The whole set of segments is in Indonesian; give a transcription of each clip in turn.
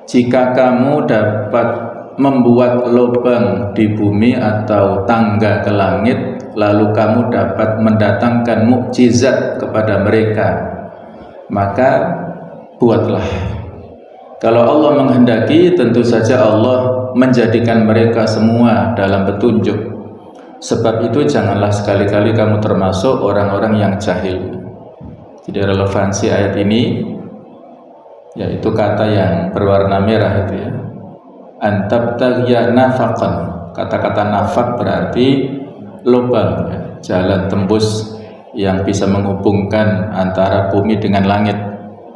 Jika kamu dapat membuat lubang di bumi atau tangga ke langit, lalu kamu dapat mendatangkan mukjizat kepada mereka, maka buatlah. Kalau Allah menghendaki, tentu saja Allah menjadikan mereka semua dalam petunjuk. Sebab itu janganlah sekali-kali kamu termasuk orang-orang yang jahil. Jadi relevansi ayat ini, yaitu kata yang berwarna merah itu ya, antabtaghiya nafaqan. Kata-kata nafaq berarti lubang ya, jalan tembus yang bisa menghubungkan antara bumi dengan langit,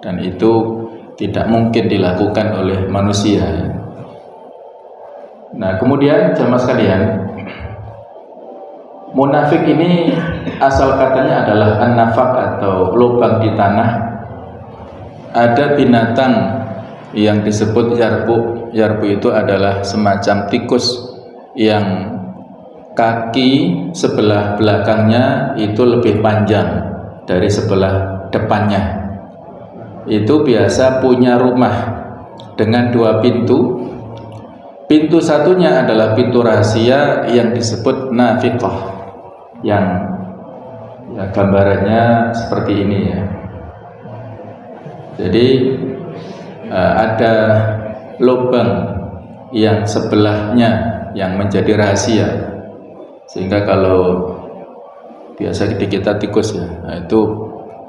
dan itu tidak mungkin dilakukan oleh manusia ya. Nah kemudian jamaah sekalian, munafik ini asal katanya adalah an-nafaq atau lubang di tanah. Ada binatang yang disebut yarbu. Yarbu itu adalah semacam tikus yang kaki sebelah belakangnya itu lebih panjang dari sebelah depannya. Itu biasa punya rumah dengan 2 pintu. Pintu satunya adalah pintu rahasia yang disebut nafiqah, yang ya, gambarannya seperti ini ya. Jadi ada lubang yang sebelahnya yang menjadi rahasia, sehingga kalau biasa di kita tikus ya, nah itu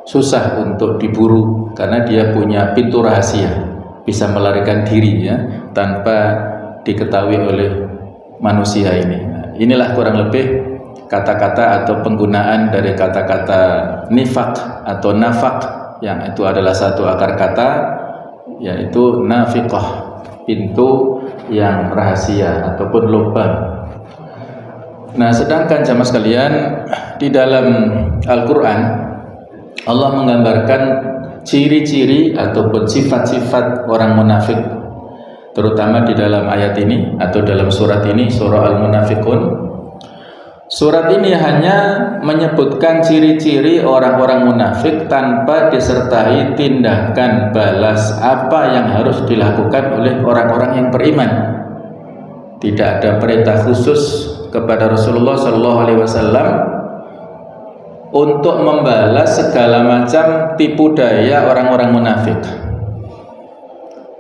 susah untuk diburu karena dia punya pintu rahasia, bisa melarikan diri ya tanpa diketahui oleh manusia ini. Nah, inilah kurang lebih kata-kata atau penggunaan dari kata-kata nifaq atau nafaq, yang itu adalah satu akar kata, yaitu nafiqah, pintu yang rahasia ataupun lubang. Nah sedangkan jamaah sekalian, di dalam Al-Quran Allah menggambarkan ciri-ciri ataupun sifat-sifat orang munafik, terutama di dalam ayat ini atau dalam surat ini, surah Al-Munafiqun. Surat ini hanya menyebutkan ciri-ciri orang-orang munafik tanpa disertai tindakan balas apa yang harus dilakukan oleh orang-orang yang beriman. Tidak ada perintah khusus kepada Rasulullah SAW untuk membalas segala macam tipu daya orang-orang munafik.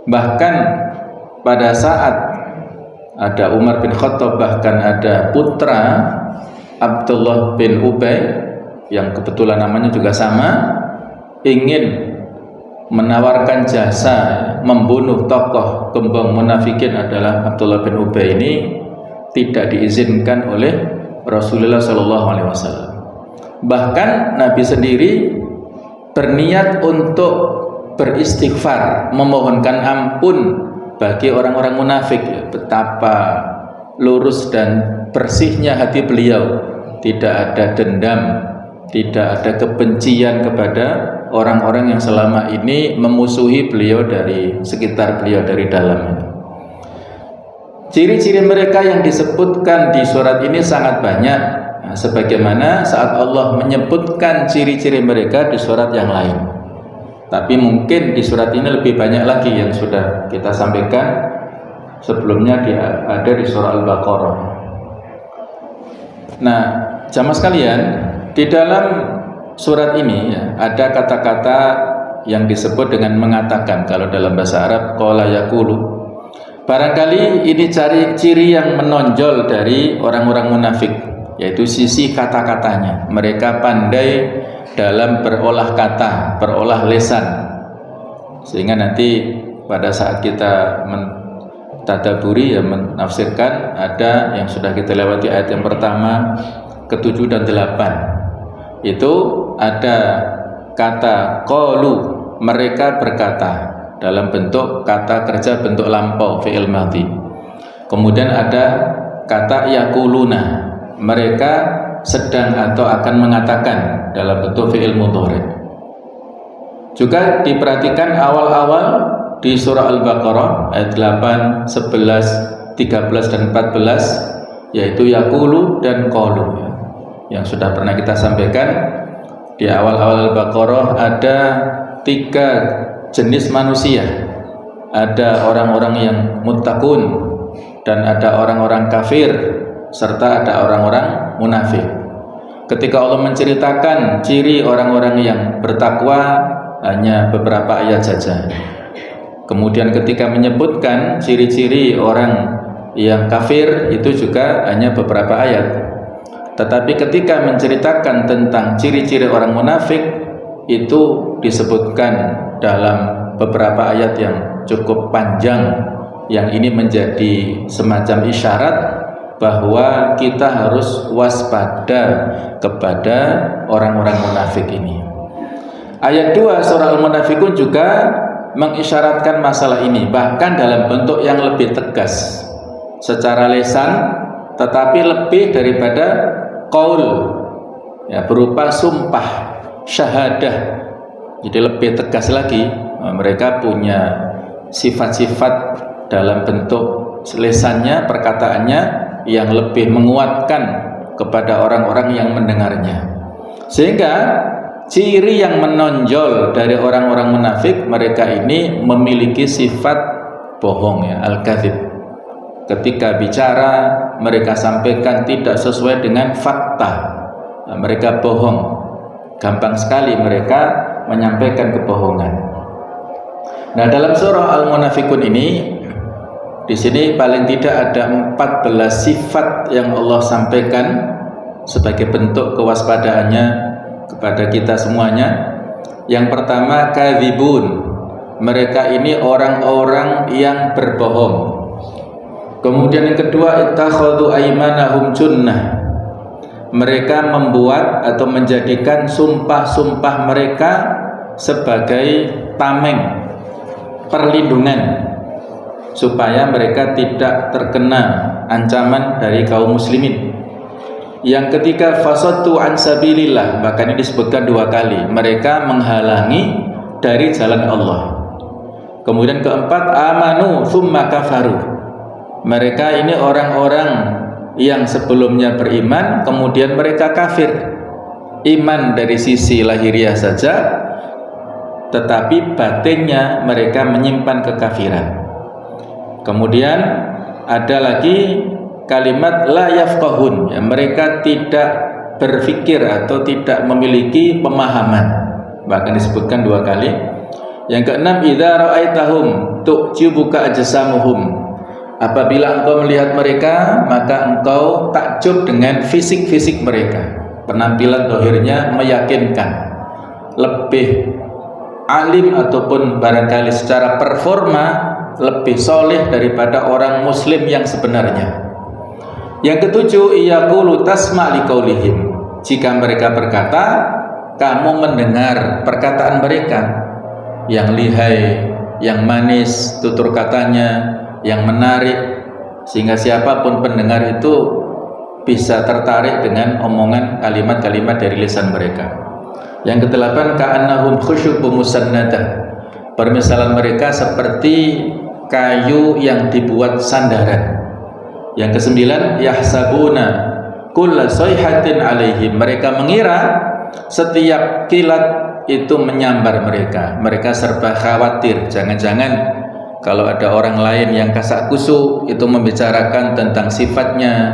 Bahkan pada saat ada Umar bin Khattab, bahkan ada putra Abdullah bin Ubay yang kebetulan namanya juga sama, ingin menawarkan jasa membunuh tokoh gembong munafikin adalah Abdullah bin Ubay ini, tidak diizinkan oleh Rasulullah SAW. Bahkan Nabi sendiri berniat untuk beristighfar, memohonkan ampun bagi orang-orang munafik. Betapa lurus dan bersihnya hati beliau, tidak ada dendam, tidak ada kebencian kepada orang-orang yang selama ini memusuhi beliau dari sekitar beliau, dari dalam. Ciri-ciri mereka yang disebutkan di surat ini sangat banyak, nah, sebagaimana saat Allah menyebutkan ciri-ciri mereka di surat yang lain. Tapi mungkin di surat ini lebih banyak lagi yang sudah kita sampaikan sebelumnya, ada di surah Al-Baqarah. Nah jamaah sekalian, di dalam surat ini ya, ada kata-kata yang disebut dengan mengatakan. Kalau dalam bahasa Arab qala yaqulu. Barangkali ini ciri yang menonjol dari orang-orang munafik, yaitu sisi kata-katanya. Mereka pandai dalam berolah kata, berolah lisan, sehingga nanti pada saat kita mentadaburi ya, menafsirkan, ada yang sudah kita lewati ayat yang pertama, ke-7 dan 8. Itu ada kata qalu, mereka berkata, dalam bentuk kata kerja bentuk lampau, fi'il madhi. Kemudian ada kata yaquluna, mereka sedang atau akan mengatakan, dalam bentuk fi'il mudhari. Juga diperhatikan awal-awal di surah Al-Baqarah ayat 8, 11, 13 dan 14, yaitu yaqulu dan qalu, yang sudah pernah kita sampaikan. Di awal-awal Al-Baqarah ada 3 jenis manusia. Ada orang-orang yang muttaqun, dan ada orang-orang kafir, serta ada orang-orang munafik. Ketika Allah menceritakan ciri orang-orang yang bertakwa, hanya beberapa ayat saja. Kemudian ketika menyebutkan ciri-ciri orang yang kafir, itu juga hanya beberapa ayat. Tetapi ketika menceritakan tentang ciri-ciri orang munafik, itu disebutkan dalam beberapa ayat yang cukup panjang, yang ini menjadi semacam isyarat bahwa kita harus waspada kepada orang-orang munafik ini. Ayat 2 surah Al-Munafikun juga mengisyaratkan masalah ini, bahkan dalam bentuk yang lebih tegas secara lisan, tetapi lebih daripada qaul, ya, berupa sumpah syahadah. Jadi lebih tegas lagi. Mereka punya sifat-sifat dalam bentuk lisannya, perkataannya yang lebih menguatkan kepada orang-orang yang mendengarnya. Sehingga ciri yang menonjol dari orang-orang munafik, mereka ini memiliki sifat bohong, ya, al-kadzib. Ketika bicara, mereka sampaikan tidak sesuai dengan fakta. Mereka bohong. Gampang sekali mereka menyampaikan kebohongan. Nah, dalam surah Al-Munafikun ini, di sini paling tidak ada 14 sifat yang Allah sampaikan sebagai bentuk kewaspadaannya kepada kita semuanya. Yang pertama, kadzibun. Mereka ini orang-orang yang berbohong. Kemudian yang kedua, ittakhadhu aymanahum junnah. Mereka membuat atau menjadikan sumpah-sumpah mereka sebagai tameng, perlindungan, supaya mereka tidak terkena ancaman dari kaum muslimin. Yang ketiga, fasattu an sabilillah, bahkan ini disebutkan 2 kali, mereka menghalangi dari jalan Allah. Kemudian keempat, amanu tsumma kafaru. Mereka ini orang-orang yang sebelumnya beriman, kemudian mereka kafir. Iman dari sisi lahiriah saja, tetapi batinnya mereka menyimpan kekafiran. Kemudian ada lagi kalimat la yafqahun, ya, mereka tidak berpikir atau tidak memiliki pemahaman, bahkan disebutkan 2 kali. Yang keenam, idza ra'aitahum tu'jibuka ajsamuhum. Apabila engkau melihat mereka, maka engkau takjub dengan fisik-fisik mereka. Penampilan zahirnya meyakinkan, lebih alim ataupun barangkali secara performa lebih soleh daripada orang muslim yang sebenarnya. Yang ketujuh, iyaqulu tasma' liqaulihim. Jika mereka berkata, kamu mendengar perkataan mereka yang lihai, yang manis tutur katanya, yang menarik, sehingga siapapun pendengar itu bisa tertarik dengan omongan kalimat-kalimat dari lisan mereka. Yang kedelapan, ka'annahum khusyubun musannadah. Permisalan mereka seperti kayu yang dibuat sandaran. Yang kesembilan, yahsabuna kulla sayhatin alaihim. Mereka mengira setiap kilat itu menyambar mereka. Mereka serba khawatir, jangan-jangan kalau ada orang lain yang kasak kusuk itu membicarakan tentang sifatnya,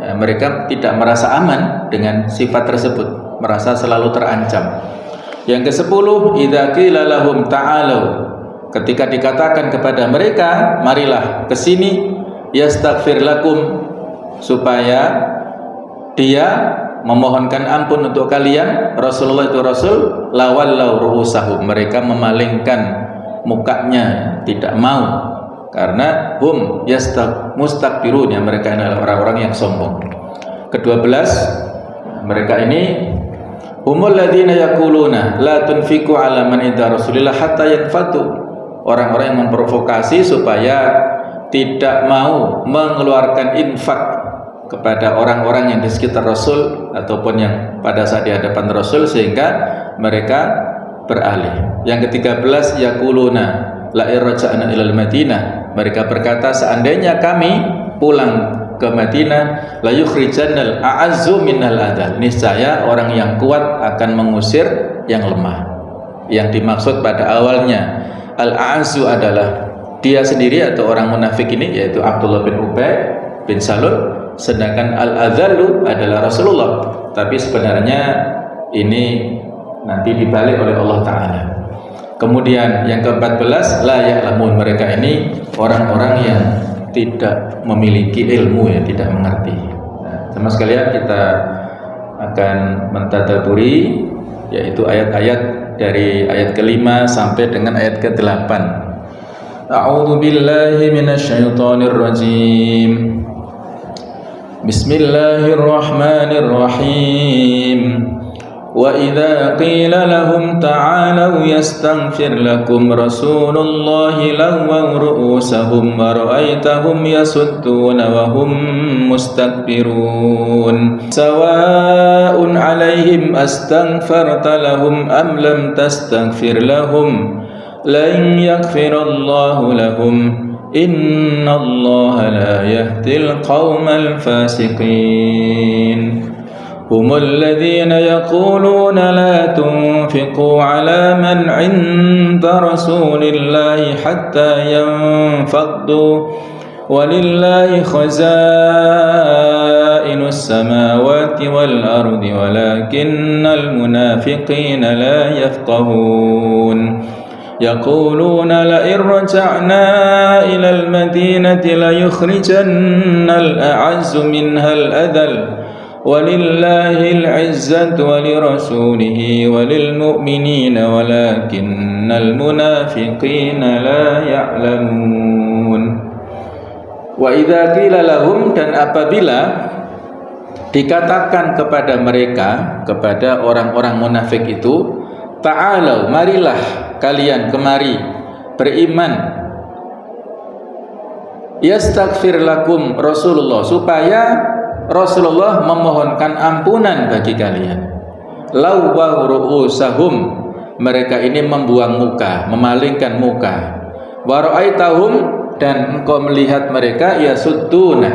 ya, mereka tidak merasa aman dengan sifat tersebut, merasa selalu terancam. Yang ke-10, idza qila lahum ta'alu. Ketika dikatakan kepada mereka, marilah ke sini, yastaghfir lakum, supaya dia memohonkan ampun untuk kalian, Rasulullah itu Rasul, lawallau ru'usahum, mereka memalingkan mukanya, tidak mau, karena hum mustakbirun, ya, mereka adalah orang-orang yang sombong. Ke-12, mereka ini humul ladzina yaquluna la tunfiqu ala man inda Rasulillah hatta yanfatu, orang-orang yang memprovokasi supaya tidak mau mengeluarkan infak kepada orang-orang yang di sekitar Rasul ataupun yang pada saat di hadapan Rasul, sehingga mereka beralih. Yang ke-13, yaquluna la irja'na ilal Madinah, mereka berkata seandainya kami pulang ke Madinah, la yukhrijannal a'azzu minal adal, niscaya orang yang kuat akan mengusir yang lemah. Yang dimaksud pada awalnya al-a'azzu adalah dia sendiri atau orang munafik ini, yaitu Abdullah bin Ubay bin Salul, sedangkan al-adhallu adalah Rasulullah. Tapi sebenarnya ini nanti dibalik oleh Allah Ta'ala. Kemudian yang ke-14, la ya'lamun, mereka ini orang-orang yang tidak memiliki ilmu, ya, tidak mengerti. Nah, sama sekalian kita akan mentadaburi yaitu ayat-ayat dari ayat ke-5 sampai dengan ayat ke-8. A'udzu billahi minasyaitonir rajim. Bismillahirrahmanirrahim. وَإِذَا قِيلَ لَهُمْ تَعَالَوْا يَسْتَغْفِرْ لَكُمْ رَسُولُ اللَّهِ لَوَّوْا رُؤُوسَهُمْ وَرَأَيْتَهُمْ يَصُدُّونَ وَهُمْ مُسْتَكْبِرُونَ سَوَاءٌ عَلَيْهِمْ أَسْتَغْفَرْتَ لَهُمْ أَمْ لَمْ تَسْتَغْفِرْ لَهُمْ لَن يَغْفِرَ اللَّهُ لَهُمْ إِنَّ اللَّهَ لَا يَهْدِي الْقَوْمَ الْفَاسِقِينَ هم الذين يقولون لا تنفقوا على من عند رسول الله حتى ينفضوا ولله خزائن السماوات والأرض ولكن المنافقين لا يفقهون يقولون لئن رجعنا إلى المدينة ليخرجن الأعز منها الأذل ولله العزة ولرسوله وللمؤمنين ولكن المنافقين لا يعلمون. Wa idza qila lahum, dan apabila dikatakan kepada mereka, kepada orang-orang munafik itu, ta'alau, marilah kalian kemari beriman, yastaghfir lakum Rasulullah, supaya Rasulullah memohonkan ampunan bagi kalian. Lawwa ru'usahum, mereka ini membuang muka, memalingkan muka. Wa ra'aitahum, dan engkau melihat mereka yasudduna,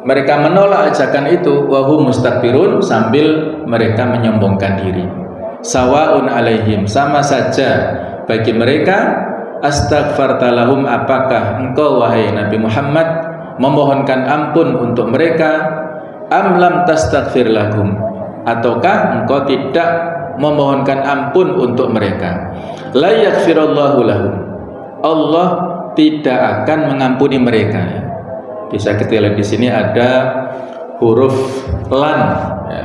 mereka menolak ajakan itu, wa hum mustakbirun, sambil mereka menyombongkan diri. Sawaun alaihim, sama saja bagi mereka, astaghfarta lahum, apakah engkau wahai Nabi Muhammad memohonkan ampun untuk mereka, am lam tastaghfir lahum, ataukah engkau tidak memohonkan ampun untuk mereka. La yaghfirallahu lahum, Allah tidak akan mengampuni mereka. Bisa kita lihat di sini ada huruf lan.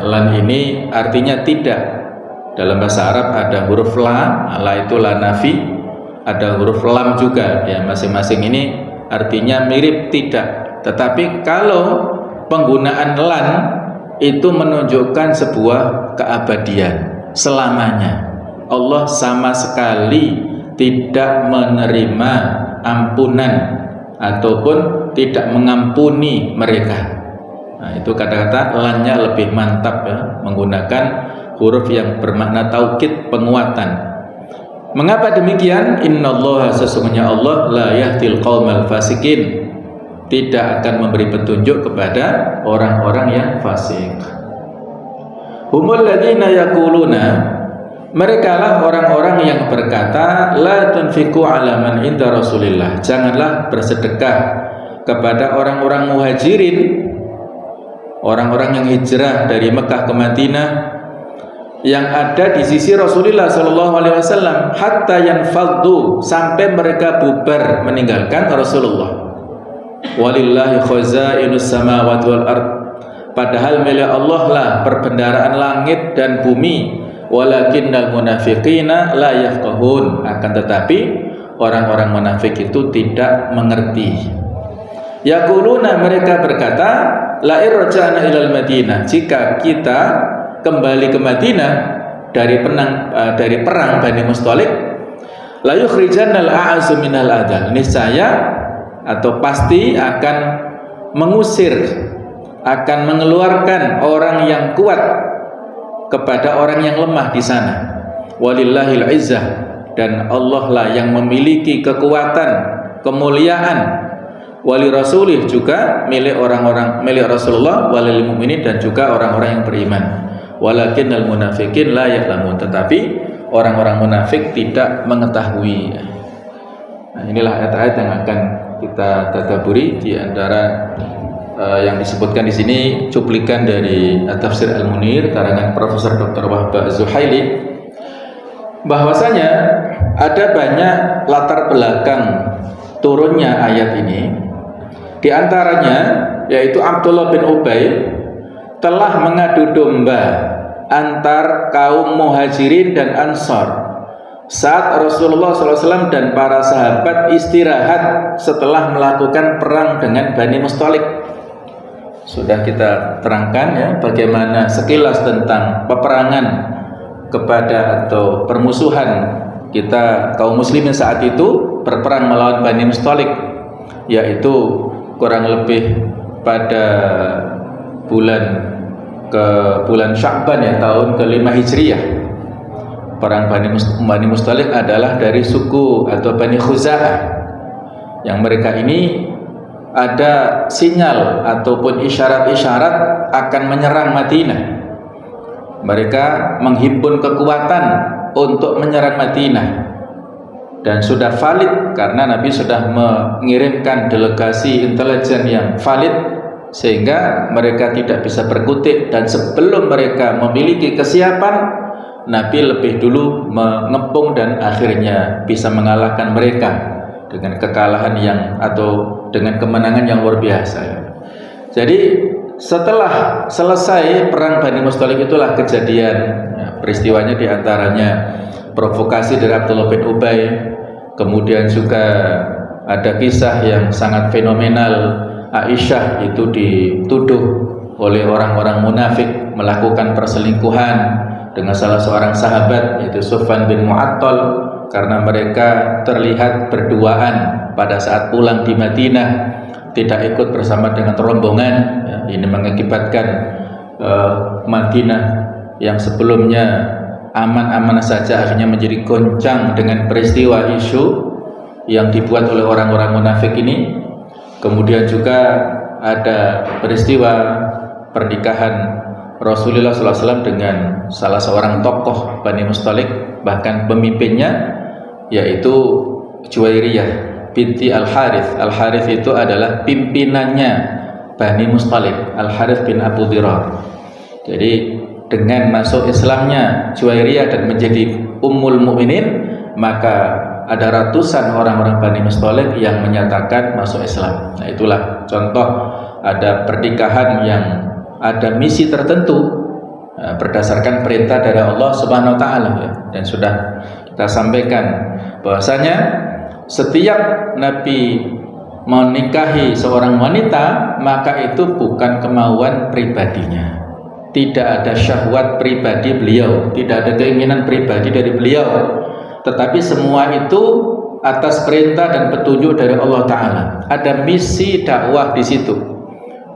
Lan ini artinya tidak. Dalam bahasa Arab ada huruf la, la itu la nafi, ada huruf lam juga, ya, masing-masing ini artinya mirip tidak. Tetapi kalau penggunaan lan itu menunjukkan sebuah keabadian, selamanya. Allah sama sekali tidak menerima ampunan ataupun tidak mengampuni mereka. Nah, itu kata-kata lannya lebih mantap, ya, menggunakan huruf yang bermakna taukid, penguatan. Mengapa demikian? Innallaha, sesungguhnya Allah, la yahdil qaumal fasikin, tidak akan memberi petunjuk kepada orang-orang yang fasik. Humul ladzina yaquluna, merekalah orang-orang yang berkata, la tunfiqu ala man inda Rasulillah, janganlah bersedekah kepada orang-orang muhajirin, orang-orang yang hijrah dari Mekah ke Madinah, yang ada di sisi Rasulullah SAW, hatta yanfaddu, sampai mereka bubar meninggalkan Rasulullah. Walillahi khazainus samawati wal ard, padahal milik Allah lah perbendaharaan langit dan bumi. Walakinnal munafiqina la yafqahun, akan tetapi orang-orang munafik itu tidak mengerti. Yaquluna, mereka berkata, la irja'na ilal Madinah, jika kita kembali ke Madinah dari perang Bani Musthalib, la yukhrijannal a'azzu minal adal, niscaya atau pasti akan mengusir, akan mengeluarkan orang yang kuat kepada orang yang lemah di sana. walillahil izzah, dan Allah lah yang memiliki kekuatan, kemuliaan, wali rasulih juga milik Rasulullah, walil mu'minin dan juga orang-orang yang beriman. Walakinnal munafiqin la ya'lamun, tetapi orang-orang munafik tidak mengetahui. Nah, inilah ayat-ayat yang akan kita tadabburi. Di antara yang disebutkan di sini cuplikan dari Tafsir Al-Munir karangan Profesor Dr. Wahbah Az-Zuhaili, bahwasanya ada banyak latar belakang turunnya ayat ini. Di antaranya yaitu Abdullah bin Ubay telah mengadu domba antar kaum Muhajirin dan Ansar saat Rasulullah SAW dan para sahabat istirahat setelah melakukan perang dengan Bani Mustalik. Sudah kita terangkan ya bagaimana sekilas tentang peperangan kepada atau permusuhan kita kaum muslimin saat itu berperang melawan Bani Mustalik, yaitu kurang lebih pada bulan Sya'ban ya, tahun ke-5 Hijriyah. Perang Bani Mustalik adalah dari suku atau Bani Khuza'ah, yang mereka ini ada sinyal ataupun isyarat-isyarat akan menyerang Madinah. Mereka menghimpun kekuatan untuk menyerang Madinah, dan sudah valid karena Nabi sudah mengirimkan delegasi intelijen yang valid, sehingga mereka tidak bisa berkutik. Dan sebelum mereka memiliki kesiapan, Nabi lebih dulu mengepung dan akhirnya bisa mengalahkan mereka dengan kekalahan atau dengan kemenangan yang luar biasa. Jadi setelah selesai perang Bani Mustalik itulah kejadian peristiwanya, diantaranya provokasi dari Abdullah bin Ubay. Kemudian juga ada kisah yang sangat fenomenal, Aisyah itu dituduh oleh orang-orang munafik melakukan perselingkuhan dengan salah seorang sahabat, yaitu Sufyan bin Mu'attal, karena mereka terlihat berduaan pada saat pulang di Madinah, tidak ikut bersama dengan rombongan. Ini mengakibatkan Madinah yang sebelumnya aman-aman saja akhirnya menjadi goncang dengan peristiwa isu yang dibuat oleh orang-orang munafik ini. Kemudian juga ada peristiwa pernikahan Rasulullah SAW dengan salah seorang tokoh Bani Mustalik, bahkan pemimpinnya yaitu Juwairiyah binti Al-Harith. Al-Harith itu adalah pimpinannya Bani Mustalik, Al-Harith bin Abu Dirar. Jadi dengan masuk Islamnya Juwairiyah dan menjadi Ummul Mukminin, maka ada ratusan orang-orang Bani Mustalik yang menyatakan masuk Islam. Nah, itulah contoh ada pernikahan yang ada misi tertentu berdasarkan perintah dari Allah Subhanahu wa taala ya. Dan sudah kita sampaikan bahwasanya setiap Nabi menikahi seorang wanita, maka itu bukan kemauan pribadinya. Tidak ada syahwat pribadi beliau, tidak ada keinginan pribadi dari beliau, tetapi semua itu atas perintah dan petunjuk dari Allah Ta'ala. Ada misi dakwah di situ,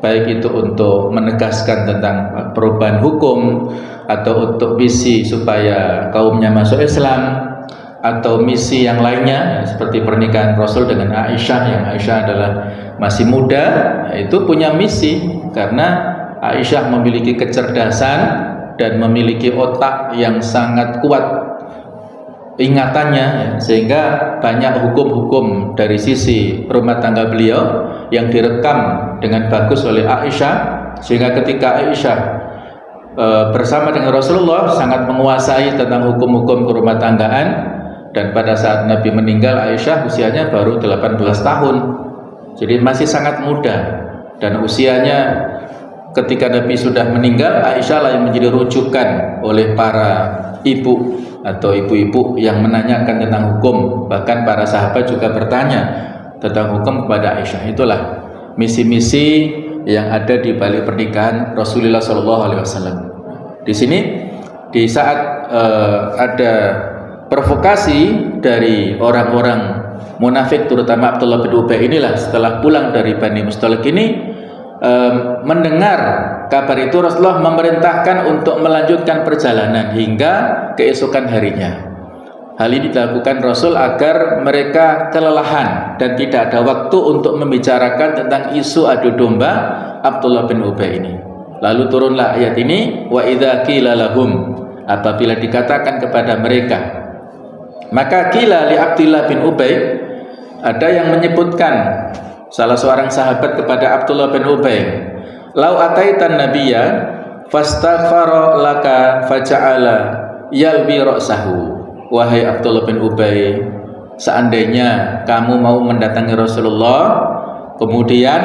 baik itu untuk menegaskan tentang perubahan hukum, atau untuk misi supaya kaumnya masuk Islam, atau misi yang lainnya seperti pernikahan Rasul dengan Aisyah, yang Aisyah adalah masih muda, itu punya misi karena Aisyah memiliki kecerdasan dan memiliki otak yang sangat kuat ingatannya, sehingga banyak hukum-hukum dari sisi rumah tangga beliau yang direkam dengan bagus oleh Aisyah, sehingga ketika Aisyah bersama dengan Rasulullah sangat menguasai tentang hukum-hukum kerumah tanggaan. Dan pada saat Nabi meninggal, Aisyah usianya baru 18 tahun, jadi masih sangat muda. Dan usianya ketika Nabi sudah meninggal, Aisyah lah yang menjadi rujukan oleh para ibu atau ibu-ibu yang menanyakan tentang hukum. Bahkan para sahabat juga bertanya tentang hukum kepada Aisyah. Itulah misi-misi yang ada di balik pernikahan Rasulullah SAW. Di sini, di saat ada provokasi dari orang-orang munafik, terutama Abdullah bin Ubay inilah, setelah pulang dari Bani Mustalik ini mendengar kabar itu Rasulullah memerintahkan untuk melanjutkan perjalanan hingga keesokan harinya. Hal ini dilakukan Rasul agar mereka kelelahan dan tidak ada waktu untuk membicarakan tentang isu adu domba Abdullah bin Ubay ini. Lalu turunlah ayat ini, wa idza qila lahum, apabila dikatakan kepada mereka. Maka qila li Abdullah bin Ubay, ada yang menyebutkan salah seorang sahabat kepada Abdullah bin Ubay, lau ataitan nabiyya fastaghfara laka faja'ala yalbi ra'sahu. Wahai Abdullah bin Ubay, seandainya kamu mau mendatangi Rasulullah, kemudian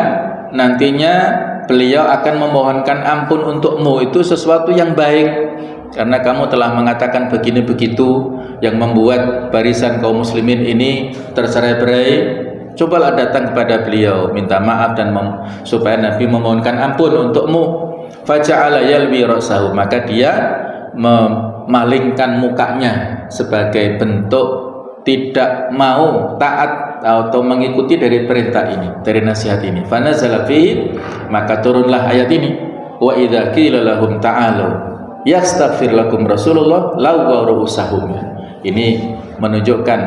nantinya beliau akan memohonkan ampun untukmu, itu sesuatu yang baik karena kamu telah mengatakan begini begitu yang membuat barisan kaum muslimin ini tercerai-berai. Cobalah datang kepada beliau, minta maaf dan supaya Nabi memohonkan ampun untukmu. Faja'ala yalwi ra'sahu, maka dia memalingkan mukanya sebagai bentuk tidak mau taat atau mengikuti dari perintah ini, dari nasihat ini. Fanazala fihi, maka turunlah ayat ini, wa idza qila lahum ta'alu yastaghfir lakum Rasulullah lawaw ru'usahum. Ini menunjukkan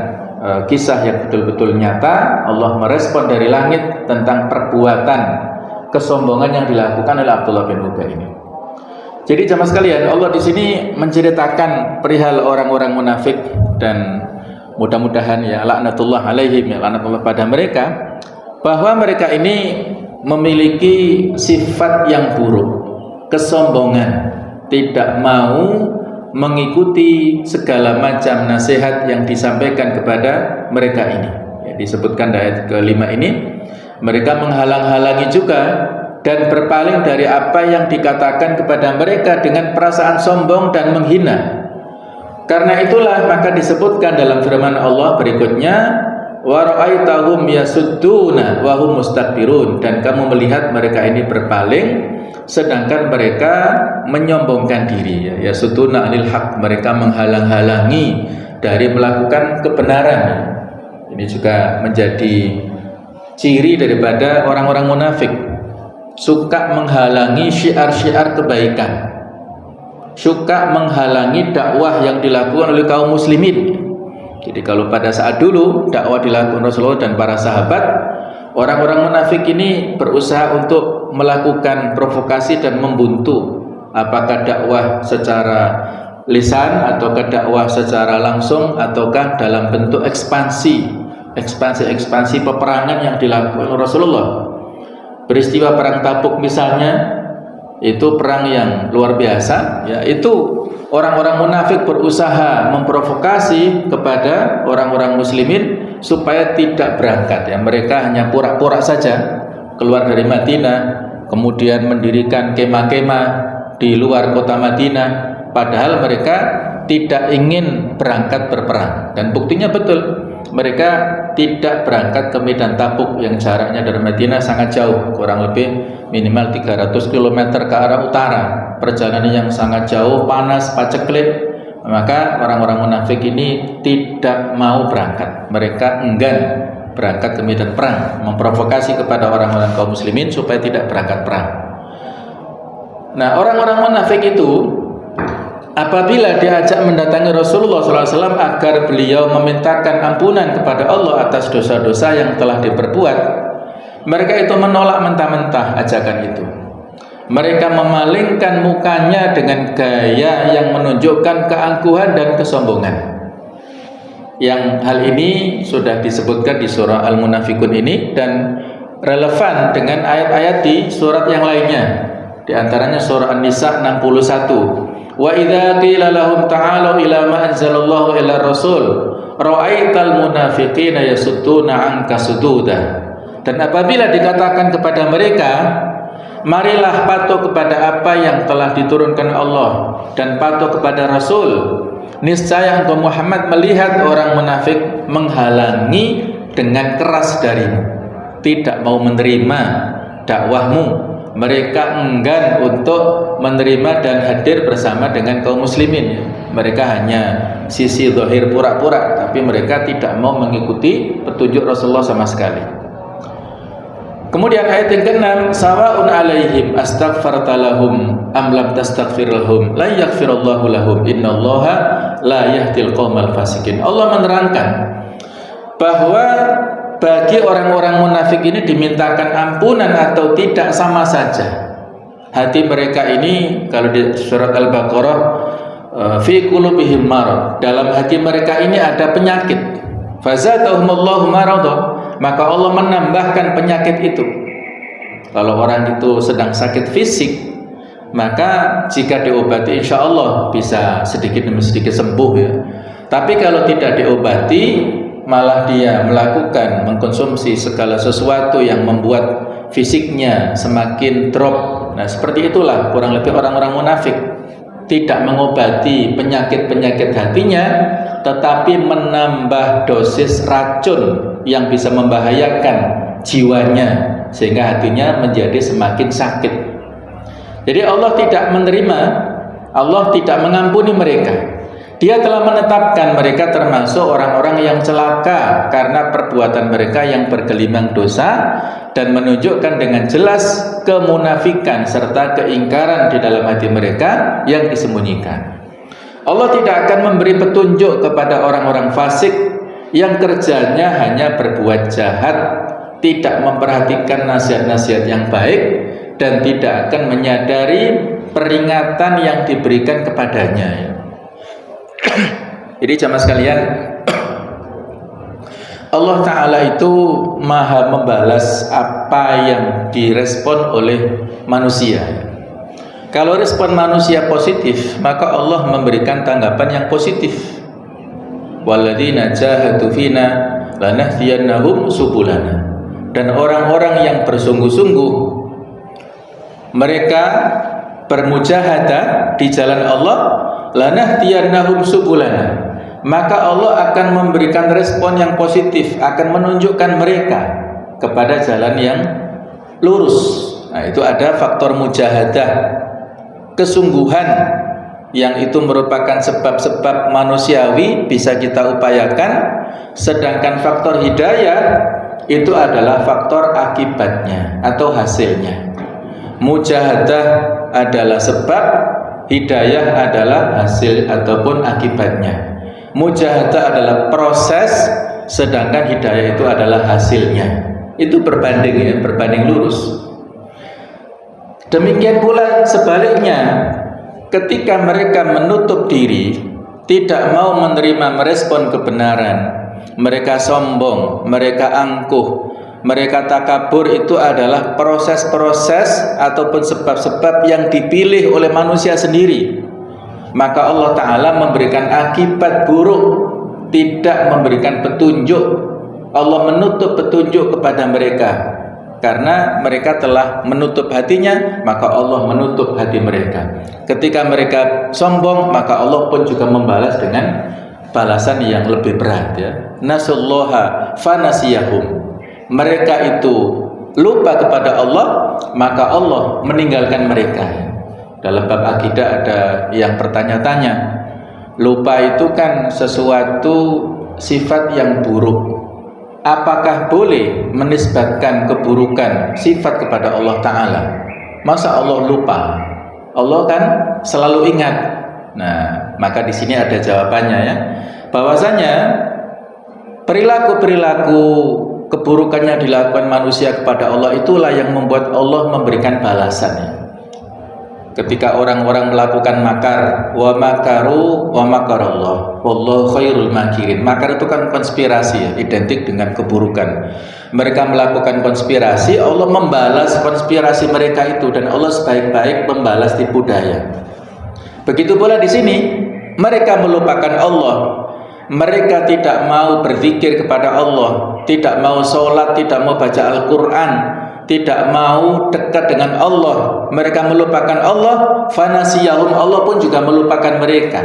kisah yang betul-betul nyata. Allah merespon dari langit tentang perbuatan kesombongan yang dilakukan oleh Abdullah bin Ubay ini. Jadi jamaah sekalian, Allah di sini menceritakan perihal orang-orang munafik dan mudah-mudahan ya laknatullah alaihim, ya laknatullah pada mereka, bahwa mereka ini memiliki sifat yang buruk, kesombongan, tidak mau mengikuti segala macam nasihat yang disampaikan kepada mereka ini. Ya, disebutkan di ayat ke-5 ini, mereka menghalang-halangi juga dan berpaling dari apa yang dikatakan kepada mereka dengan perasaan sombong dan menghina. Karena itulah maka disebutkan dalam firman Allah berikutnya, wa ra'aitahum yasudduna wa hum mustakbirun, dan kamu melihat mereka ini berpaling sedangkan mereka menyombongkan diri, ya yasudduna anil haq, mereka menghalang-halangi dari melakukan kebenaran. Ini juga menjadi ciri daripada orang-orang munafik, suka menghalangi syiar-syiar kebaikan, suka menghalangi dakwah yang dilakukan oleh kaum muslimin. Jadi kalau pada saat dulu dakwah dilakukan Rasulullah dan para sahabat, orang-orang munafik ini berusaha untuk melakukan provokasi dan membuntu, apakah dakwah secara lisan ataukah dakwah secara langsung ataukah dalam bentuk ekspansi peperangan yang dilakukan oleh Rasulullah. Peristiwa perang Tabuk misalnya, itu perang yang luar biasa, ya, itu orang-orang munafik berusaha memprovokasi kepada orang-orang muslimin supaya tidak berangkat, ya. Mereka hanya pura-pura saja keluar dari Madinah, kemudian mendirikan kemah-kemah di luar kota Madinah, padahal mereka tidak ingin berangkat berperang. Dan buktinya betul, mereka tidak berangkat ke medan Tabuk yang jaraknya dari Madinah sangat jauh, kurang lebih minimal 300 km ke arah utara, perjalanan yang sangat jauh, panas, paceklik. Maka orang-orang munafik ini tidak mau berangkat, mereka enggan berangkat ke medan perang, memprovokasi kepada orang-orang kaum muslimin supaya tidak berangkat perang. Nah, orang-orang munafik itu apabila diajak mendatangi Rasulullah SAW agar beliau memintakan ampunan kepada Allah atas dosa-dosa yang telah diperbuat, mereka itu menolak mentah-mentah ajakan itu. Mereka memalingkan mukanya dengan gaya yang menunjukkan keangkuhan dan kesombongan. Yang hal ini sudah disebutkan di surah Al-Munafikun ini dan relevan dengan ayat-ayat di surat yang lainnya. Di antaranya surah An-Nisa 61. Wa idza qila lahum ta'alu ila ma anzalallahu ila rasul ra'aital munafiqina yasudduna 'anka sududa. Dan apabila dikatakan kepada mereka, marilah patuh kepada apa yang telah diturunkan Allah dan patuh kepada Rasul, niscaya engkau Muhammad melihat orang munafik menghalangi dengan keras darimu, tidak mau menerima dakwahmu. Mereka enggan untuk menerima dan hadir bersama dengan kaum muslimin. Mereka hanya sisi zahir pura-pura, tapi mereka tidak mau mengikuti petunjuk Rasulullah sama sekali. Kemudian ayat yang ke-6, sawa'un 'alaihim astaghfarta lahum am lam tastaghfir lahum la yaghfirallahu lahum innallaha la yahdil qaumal fasikin. Allah menerangkan bahwa bagi orang-orang munafik ini dimintakan ampunan atau tidak sama saja. Hati mereka ini, kalau di surat Al-Baqarah, fi qulubihim marad, dalam hati mereka ini ada penyakit. Fazadahumullahu marada, maka Allah menambahkan penyakit itu. Kalau orang itu sedang sakit fisik, maka jika diobati insya Allah bisa sedikit demi sedikit sembuh ya. Tapi kalau tidak diobati, malah dia melakukan mengkonsumsi segala sesuatu yang membuat fisiknya semakin drop. Nah, seperti itulah kurang lebih orang-orang munafik. Tidak mengobati penyakit-penyakit hatinya, tetapi menambah dosis racun yang bisa membahayakan jiwanya, sehingga hatinya menjadi semakin sakit. Jadi Allah tidak menerima, Allah tidak mengampuni mereka. Dia telah menetapkan mereka termasuk orang-orang yang celaka karena perbuatan mereka yang bergelimang dosa, dan menunjukkan dengan jelas kemunafikan serta keingkaran di dalam hati mereka yang disembunyikan. Allah tidak akan memberi petunjuk kepada orang-orang fasik yang kerjanya hanya berbuat jahat, tidak memperhatikan nasihat-nasihat yang baik, dan tidak akan menyadari peringatan yang diberikan kepadanya. Jadi jamaah sekalian, Allah Ta'ala itu maha membalas apa yang direspon oleh manusia. Kalau respon manusia positif, maka Allah memberikan tanggapan yang positif. Walladzina jahadu fina lanahdiyannahum subulana. Dan orang-orang yang bersungguh-sungguh, mereka bermujahadah di jalan Allah, lanahdiyannahum subulana, maka Allah akan memberikan respon yang positif, akan menunjukkan mereka kepada jalan yang lurus. Nah, itu ada faktor mujahadah, kesungguhan, yang itu merupakan sebab-sebab manusiawi bisa kita upayakan, sedangkan faktor hidayah itu adalah faktor akibatnya atau hasilnya. Mujahadah adalah sebab, hidayah adalah hasil ataupun akibatnya. Mujahadah adalah proses, sedangkan hidayah itu adalah hasilnya. Itu berbanding ya, berbanding lurus. Demikian pula sebaliknya, ketika mereka menutup diri, tidak mau menerima merespon kebenaran, mereka sombong, mereka angkuh, mereka takabur, itu adalah proses-proses ataupun sebab-sebab yang dipilih oleh manusia sendiri. Maka Allah Ta'ala memberikan akibat buruk, tidak memberikan petunjuk. Allah menutup petunjuk kepada mereka karena mereka telah menutup hatinya, maka Allah menutup hati mereka. Ketika mereka sombong, maka Allah pun juga membalas dengan balasan yang lebih berat ya. Nasullaha fanasiyahum. Mereka itu lupa kepada Allah, maka Allah meninggalkan mereka. Dalam bab akidah ada yang bertanya-tanya, lupa itu kan sesuatu sifat yang buruk. Apakah boleh menisbatkan keburukan sifat kepada Allah Ta'ala? Masa Allah lupa? Allah kan selalu ingat. Nah, maka di sini ada jawabannya ya, bahwasanya perilaku-perilaku keburukannya dilakukan manusia kepada Allah itulah yang membuat Allah memberikan balasannya. Ketika orang-orang melakukan makar, wa makaru wa makarallah wallahu khairul makirin. Makar itu kan konspirasi ya, identik dengan keburukan. Mereka melakukan konspirasi, Allah membalas konspirasi mereka itu, dan Allah sebaik-baik membalas tipu daya. Begitu pula di sini, mereka melupakan Allah. Mereka tidak mau berzikir kepada Allah, tidak mau sholat, tidak mau baca Al-Quran, tidak mau dekat dengan Allah. Mereka melupakan Allah, fanasiyahum, Allah pun juga melupakan mereka.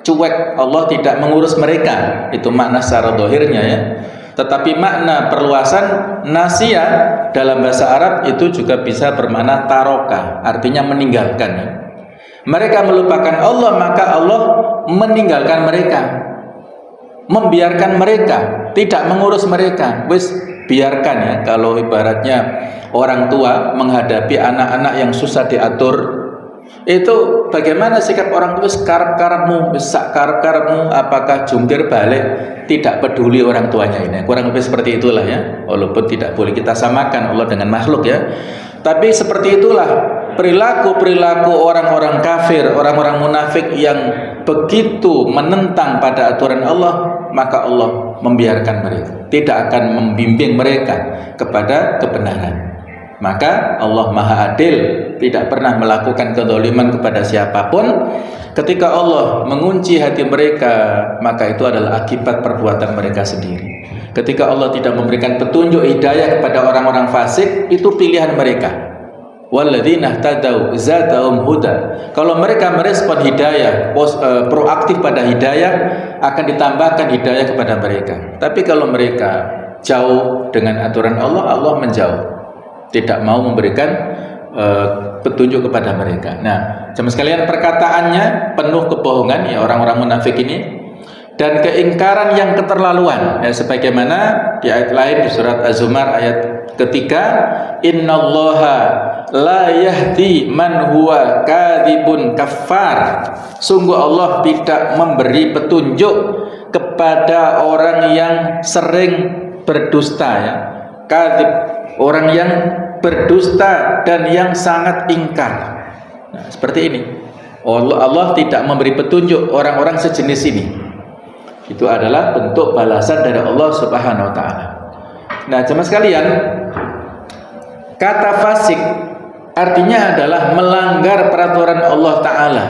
Cuek, Allah tidak mengurus mereka. Itu makna secara zahirnya ya. Tetapi makna perluasan nasiyah dalam bahasa Arab itu juga bisa bermakna taroka, artinya meninggalkan. Mereka melupakan Allah, maka Allah meninggalkan mereka, membiarkan mereka, tidak mengurus mereka. Wis biarkan ya, kalau ibaratnya orang tua menghadapi anak-anak yang susah diatur, itu bagaimana sikap orang tua? Karep-karepmu, sak karep-karepmu, apakah jungkir balik, tidak peduli orang tuanya ini. Kurang lebih seperti itulah ya. Walaupun tidak boleh kita samakan Allah dengan makhluk ya. Tapi seperti itulah perilaku-perilaku orang-orang kafir, orang-orang munafik yang begitu menentang pada aturan Allah, maka Allah membiarkan mereka, tidak akan membimbing mereka kepada kebenaran. Maka Allah Maha Adil, tidak pernah melakukan kezaliman kepada siapapun. Ketika Allah mengunci hati mereka, maka itu adalah akibat perbuatan mereka sendiri. Ketika Allah tidak memberikan petunjuk hidayah kepada orang-orang fasik, itu pilihan mereka. Walladzina ihtadaw zadahum huda. Kalau mereka merespon hidayah, proaktif pada hidayah, akan ditambahkan hidayah kepada mereka. Tapi kalau mereka jauh dengan aturan Allah, Allah menjauh, tidak mau memberikan petunjuk kepada mereka. Nah, jemaah sekalian, perkataannya penuh kebohongan ya orang-orang munafik ini, dan keingkaran yang keterlaluan ya, sebagaimana di ayat lain di surat Az-Zumar ayat ketiga, innallaha la yahdi man huwa kadzibun kafar. Sungguh Allah tidak memberi petunjuk kepada orang yang sering berdusta ya. Kadzib, orang yang berdusta dan yang sangat ingkar. Nah, seperti ini. Allah tidak memberi petunjuk orang-orang sejenis ini. Itu adalah bentuk balasan dari Allah Subhanahu wa taala. Nah, jemaah sekalian, kata fasik artinya adalah melanggar peraturan Allah taala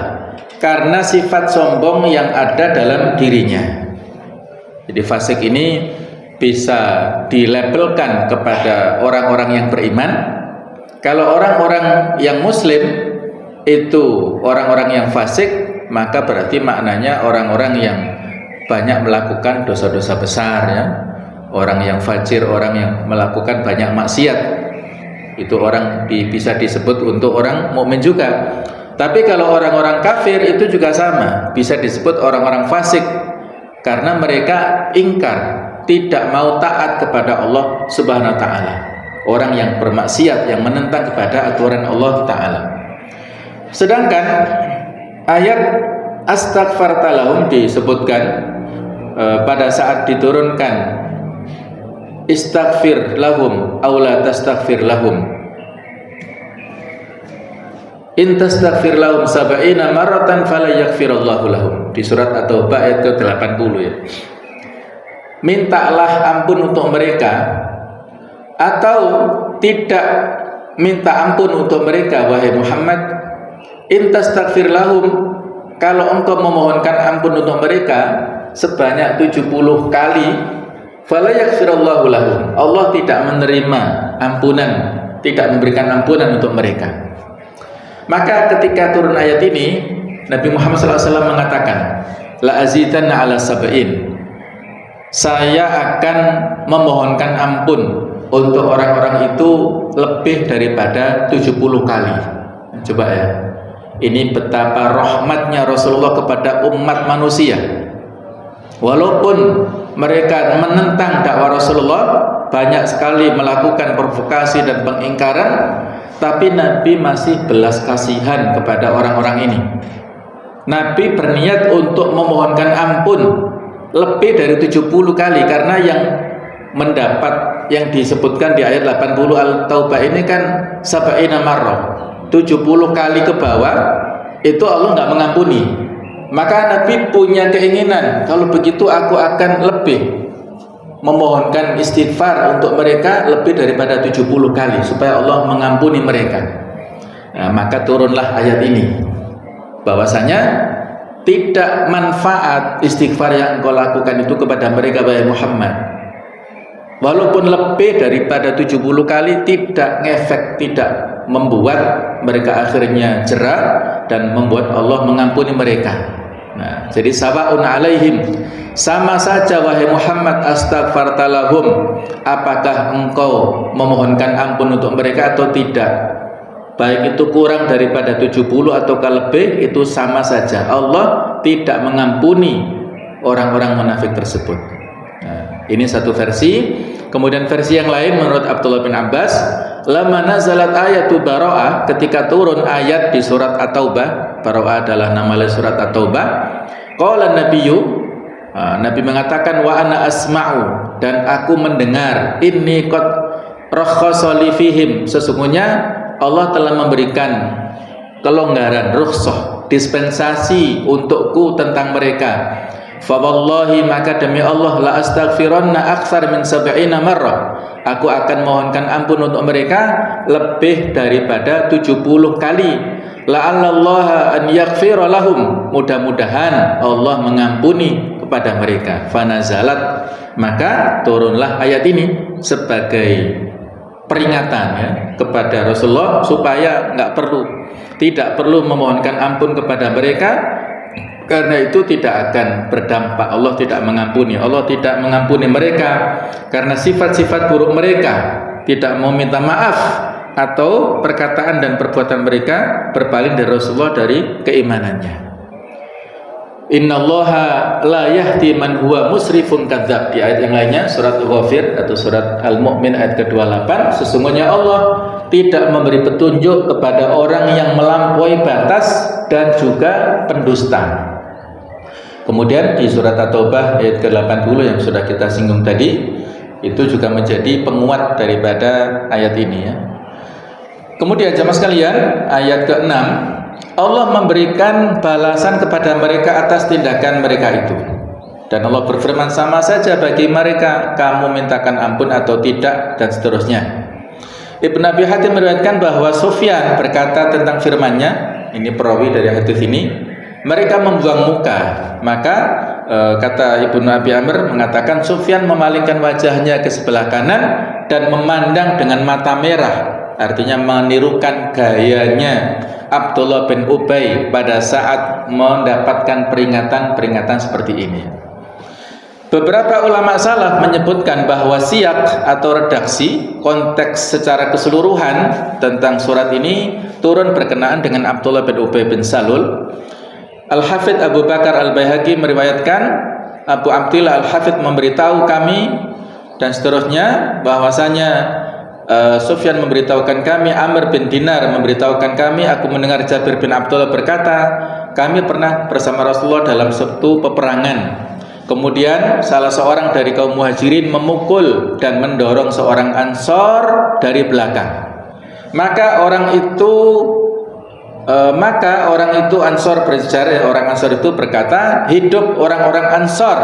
karena sifat sombong yang ada dalam dirinya. Jadi fasik ini bisa dilabelkan kepada orang-orang yang beriman. Kalau orang-orang yang muslim itu orang-orang yang fasik, maka berarti maknanya orang-orang yang banyak melakukan dosa-dosa besar ya. Orang yang fajir, orang yang melakukan banyak maksiat, itu orang bisa disebut untuk orang mukmin juga. Tapi kalau orang-orang kafir itu juga sama, bisa disebut orang-orang fasik karena mereka ingkar, tidak mau taat kepada Allah Subhanahu wa taala. Orang yang bermaksiat, yang menentang kepada aturan Allah taala. Sedangkan ayat astaghfarta lahum disebutkan pada saat diturunkan istaghfir lahum aw la tastaghfir lahum, in tastaghfir lahum sab'ina marratan fala yaghfirullahu lahum, di surat At-Taubah ayat ke-80 ya. Mintalah ampun untuk mereka atau tidak minta ampun untuk mereka wahai Muhammad. In tastaghfir lahum, kalau engkau memohonkan ampun untuk mereka sebanyak 70 kali, fala yaghfirullahu lahum, Allah tidak menerima ampunan, tidak memberikan ampunan untuk mereka. Maka ketika turun ayat ini, Nabi Muhammad SAW mengatakan, la azidanna ala sab'in, saya akan memohonkan ampun untuk orang-orang itu lebih daripada 70 kali. Coba ya, ini betapa rahmatnya Rasulullah kepada umat manusia. Walaupun mereka menentang dakwah Rasulullah, banyak sekali melakukan provokasi dan pengingkaran, tapi Nabi masih belas kasihan kepada orang-orang ini. Nabi berniat untuk memohonkan ampun lebih dari 70 kali, karena yang mendapat yang disebutkan di ayat 80 Al-Taubah ini kan sab'ina marrah, 70 kali ke bawah itu Allah nggak mengampuni. Maka Nabi punya keinginan, kalau begitu aku akan lebih memohonkan istighfar untuk mereka lebih daripada 70 kali supaya Allah mengampuni mereka. Nah, maka turunlah ayat ini bahwasanya tidak manfaat istighfar yang engkau lakukan itu kepada mereka wahai Muhammad. Walaupun lebih daripada 70 kali tidak ngefek, tidak membuat mereka akhirnya jerah dan membuat Allah mengampuni mereka. Nah, jadi sawa'un alaihim, sama saja wahai Muhammad, astaghfarta lahum, apakah engkau memohonkan ampun untuk mereka atau tidak, baik itu kurang daripada 70 ataukah lebih, itu sama saja, Allah tidak mengampuni orang-orang munafik tersebut. Nah, ini satu versi. Kemudian versi yang lain menurut Abdullah bin Abbas, lamma nazalat ayatu Bara'ah, ketika turun ayat di surat At-Taubah, Bara'ah adalah nama lain surat At-Taubah, qala nabiyyu, Nabi mengatakan wa ana asma'u, dan aku mendengar, inni qad rakhasa li fihim, sesungguhnya Allah telah memberikan kelonggaran, rukhsah, dispensasi untukku tentang mereka. Fa wallahi, maka demi Allah, la astaghfiranna aktsar min 70 marrah, aku akan mohonkan ampun untuk mereka lebih daripada 70 kali. La'allallaha an yaghfira lahum, mudah-mudahan Allah mengampuni kepada mereka. Fanazalat, maka turunlah ayat ini sebagai peringatan ya, kepada Rasulullah supaya tidak perlu memohonkan ampun kepada mereka, karena itu tidak akan berdampak. Allah tidak mengampuni. Allah tidak mengampuni mereka karena sifat-sifat buruk mereka, tidak mau minta maaf, atau perkataan dan perbuatan mereka berpaling dari Rasulullah dari keimanannya. Innallaha la yahdi man huwa musrifun kadzdzab. Di ayat yang lainnya, surat Ghafir atau surat Al-Mu'min ayat ke-28, sesungguhnya Allah tidak memberi petunjuk kepada orang yang melampaui batas dan juga pendusta. Kemudian di surat At-Taubah ayat ke-80 yang sudah kita singgung tadi, itu juga menjadi penguat daripada ayat ini ya. Kemudian jemaah sekalian, ayat ke-6, Allah memberikan balasan kepada mereka atas tindakan mereka itu. Dan Allah berfirman, sama saja bagi mereka kamu mintakan ampun atau tidak, dan seterusnya. Ibnu Abi Hatim meriwayatkan bahwa Sufyan berkata tentang firman-Nya, ini perawi dari hadis ini, mereka membuang muka. Maka kata Ibnu Abi Amr mengatakan, Sufyan memalingkan wajahnya ke sebelah kanan dan memandang dengan mata merah, artinya menirukan gayanya Abdullah bin Ubay pada saat mendapatkan peringatan seperti ini. Beberapa ulama salaf menyebutkan bahwa siyak atau redaksi, konteks secara keseluruhan tentang surat ini turun berkenaan dengan Abdullah bin Ubay bin Salul. Al-Hafidh Abu Bakar Al-Baihaqi meriwayatkan, Abu Abdillah Al-Hafidh memberitahu kami, dan seterusnya, bahwasanya Sufyan memberitahukan kami, Amr bin Dinar memberitahukan kami, aku mendengar Jabir bin Abdullah berkata, kami pernah bersama Rasulullah dalam suatu peperangan. Kemudian salah seorang dari kaum Muhajirin memukul dan mendorong seorang Ansor dari belakang. Maka orang itu Ansor berbicara, orang Ansor itu berkata, hidup orang-orang Ansor,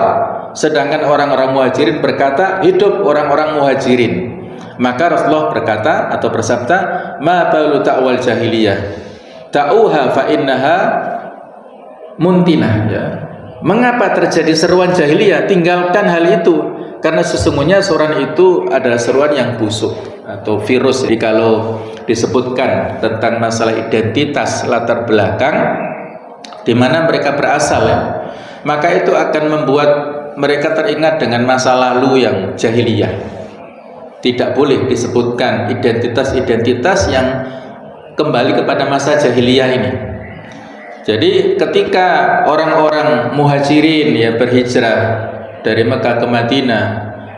sedangkan orang-orang Muhajirin berkata, hidup orang-orang Muhajirin. Maka Rasulullah berkata atau bersabda, ma balu ta'wal jahiliyah ta'uha fa innaha muntinah ya. Mengapa terjadi seruan jahiliyah? Tinggalkan hal itu, karena sesungguhnya seruan itu adalah seruan yang busuk atau virus. Jadi kalau disebutkan tentang masalah identitas latar belakang di mana mereka berasal ya, maka itu akan membuat mereka teringat dengan masa lalu yang jahiliyah. Tidak boleh disebutkan identitas-identitas yang kembali kepada masa jahiliyah ini. Jadi ketika orang-orang Muhajirin ya berhijrah dari Mekah ke Madinah,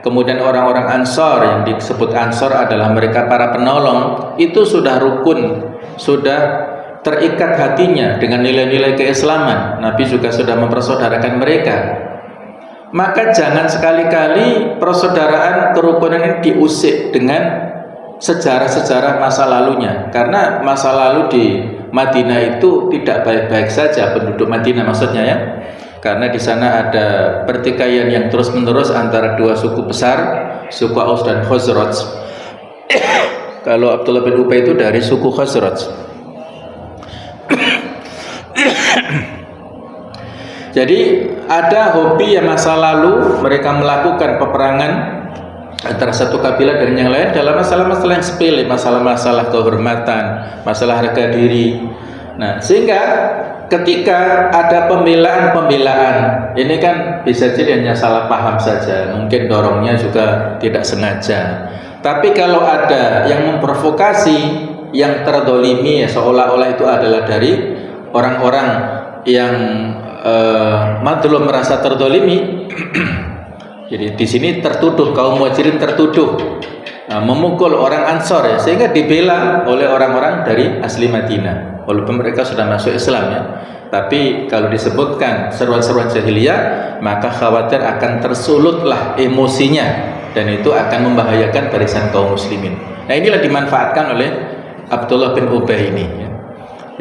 kemudian orang-orang Ansor, yang disebut Ansor adalah mereka para penolong, itu sudah rukun, sudah terikat hatinya dengan nilai-nilai keislaman. Nabi juga sudah mempersaudarakan mereka. Maka jangan sekali-kali persaudaraan kerukunan ini diusik dengan sejarah-sejarah masa lalunya, karena masa lalu di Madinah itu tidak baik-baik saja, penduduk Madinah maksudnya ya, karena di sana ada pertikaian yang terus-menerus antara dua suku besar, suku Aus dan Khazraj. Kalau Abdullah bin Ubay itu dari suku Khazraj. Jadi ada hobi yang masa lalu mereka melakukan peperangan antara satu kabilah dan yang lain dalam masalah-masalah yang sepele, masalah-masalah kehormatan, masalah harga diri. Nah, sehingga ketika ada pembelaan-pembelaan, ini kan bisa jadi hanya salah paham saja, mungkin dorongnya juga tidak sengaja. Tapi kalau ada yang memprovokasi, yang terdolimi, ya seolah-olah itu adalah dari orang-orang yang madlum merasa terdolimi, Jadi di sini tertuduh, kaum Muhajirin tertuduh memukul orang Ansor ya, sehingga dibela oleh orang-orang dari asli Madinah. Walaupun mereka sudah masuk Islam ya, tapi kalau disebutkan seruan-seruan jahiliyah, maka khawatir akan tersulutlah emosinya, dan itu akan membahayakan barisan kaum muslimin. Nah, inilah dimanfaatkan oleh Abdullah bin Ubay ini ya.